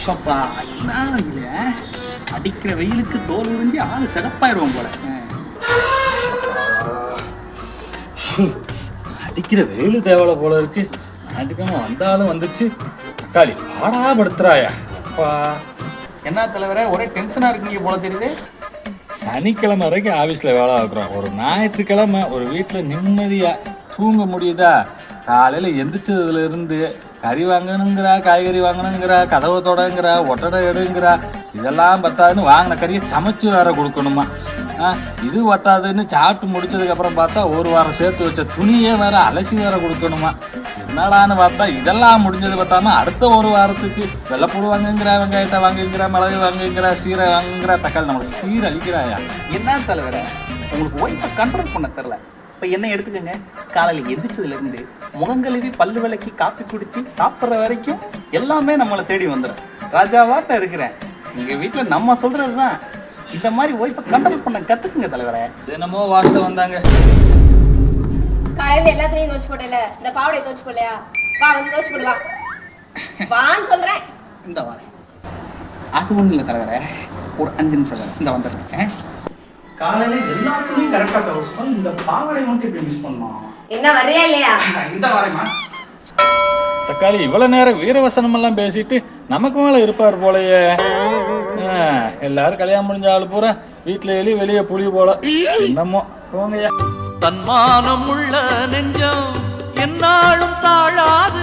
சப்பா என்ன இல்ல அடிக்கிற வெயிலுக்கு தோல் உறிஞ்சி ஆளு சிறப்பாயிருவோம் போல. அடிக்கிற வெயிலு தேவலை போல இருக்கு. நாட்டுக்காம வந்தாலும் வந்துச்சு. தக்காளி பாடாபடுத்துறாயா அப்பா. என்ன தலைவரே ஒரே டென்ஷனா இருக்கீங்க போல தெரியுது. சனிக்கிழமை வரைக்கும் ஆஃபீஸில் வேலை ஆகுறோம். ஒரு ஞாயிற்றுக்கிழமை ஒரு வீட்டில் நிம்மதியாக தூங்க முடியுதா? காலையில் எந்திரிச்சதுலேருந்து கறி வாங்கணுங்கிறா, காய்கறி வாங்கணுங்கிறா, கதவை தொடங்குறா, ஒட்டடை எடுங்கிறா. இதெல்லாம் பத்தாதுன்னு வாங்கின கறியை சமைச்சு வேற கொடுக்கணுமா? இது பத்தாதுன்னு சாப்பிட்டு முடிச்சதுக்கப்புறம் பார்த்தா ஒரு வாரம் சேர்த்து வச்ச துணியே வேற அலசி வேற கொடுக்கணுமா? என்னடான்னு பார்த்தா இதெல்லாம் முடிஞ்சது பார்த்தாம அடுத்த ஒரு வாரத்துக்கு வெள்ளைப்பூடு வாங்குங்கிறா, வெங்காயத்தை வாங்குங்கிறா, மிளகு வாங்குங்கிறா, சீரை வாங்குங்கிறா, தக்காளி நம்மளை சீரை அழிக்கிறாயா. என்ன தலைவரை உங்களுக்கு ஒய்ஃபை கண்ட்ரோல் பண்ண தெரில. இப்போ என்ன எடுத்துக்கோங்க, காலையில் எந்திரிச்சதுலேருந்து முகங்கழுவி பல்லு விளக்கி காப்பி குடிச்சு சாப்பிட்ற வரைக்கும் எல்லாமே நம்மளை தேடி வந்துடும். ராஜாவாட்ட இருக்கிறேன். எங்கள் வீட்டில் நம்ம சொல்கிறது தான். இந்த மாதிரி ஒய்ஃபை கண்ட்ரோல் பண்ண கற்றுக்குங்க தலைவரை. தினமோ வாஸ்து வந்தாங்க. காலையில எல்லாத்தையும் தோச்சு போட்டல, இந்த பாவடை தோச்சு போடலையா? வா வந்து தோச்சு போடுவா வான்னு சொல்றேன். இந்த வாரேன். அது ஒன்றும் இல்லை தலைவரை, ஒரு 5 நிமிஷம் இந்த வந்துடுறேன். காலையில் எல்லாத்துலேயும் கரெக்டாக தோசம். இந்த பாவடை மட்டும் இப்படி மிஸ் பண்ணோம். என்ன வரையா இல்லையா? இந்த வாரேம்மா. தக்காளி இவ்வளவு நேரம் வீரவசனம் எல்லாம் பேசிட்டு நமக்கு மேல இருப்பார் போலயே. எல்லாரும் கல்யாணம் முடிஞ்ச ஆளு பூரா வீட்டுல எலி வெளியே புளி போல. என்னமோ போங்கய்யா. தன்மானம் உள்ள நெஞ்சம் என்னாலும் தாழாது.